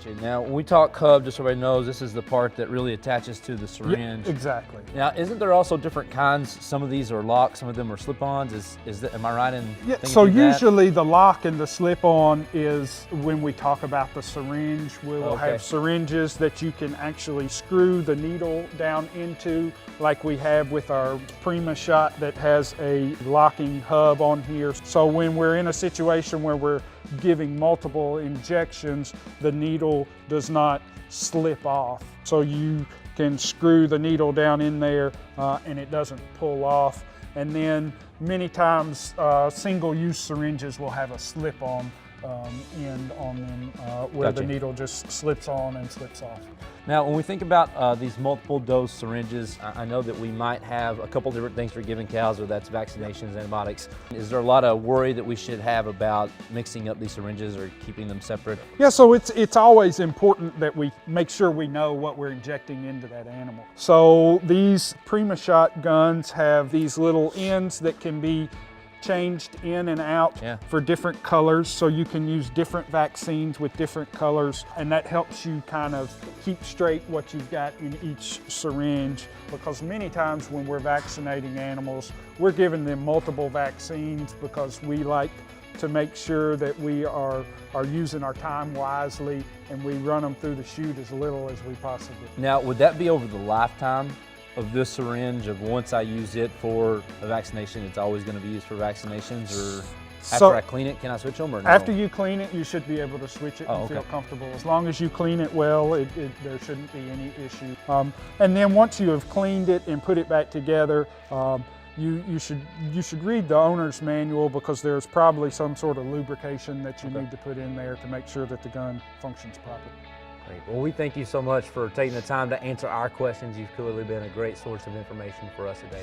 Gotcha. Now, when we talk hub, just so everybody knows, this is the part that really attaches to the syringe. Yeah, exactly. Now, isn't there also different kinds? Some of these are locks, some of them are slip-ons. Am I right in thinking So that? usually the lock and the slip-on is when we talk about the syringe. We will have syringes that you can actually screw the needle down into, like we have with our Prima Shot that has a locking hub on here. So when we're in a situation where we're giving multiple injections, the needle does not slip off. So you can screw the needle down in there and it doesn't pull off. And then many times single-use syringes will have a slip-on end on them where the needle just slips on and slips off. Now, when we think about these multiple dose syringes, I know that we might have a couple different things for giving cows, whether that's vaccinations, antibiotics. Is there a lot of worry that we should have about mixing up these syringes or keeping them separate? Yeah, so it's always important that we make sure we know what we're injecting into that animal. So these Prima Shot guns have these little ends that can be changed in and out for different colors, so you can use different vaccines with different colors, and that helps you kind of keep straight what you've got in each syringe, because many times when we're vaccinating animals, we're giving them multiple vaccines because we like to make sure that we are using our time wisely and we run them through the chute as little as we possibly can. Now, would that be over the lifetime of this syringe, of once I use it for a vaccination, it's always going to be used for vaccinations, or after I clean it, can I switch them or no? After you clean it, you should be able to switch it and feel comfortable. As long as you clean it well, there shouldn't be any issue. And then once you have cleaned it and put it back together, you should read the owner's manual, because there's probably some sort of lubrication that you need to put in there to make sure that the gun functions properly. Great. Well, we thank you so much for taking the time to answer our questions. You've clearly been a great source of information for us today.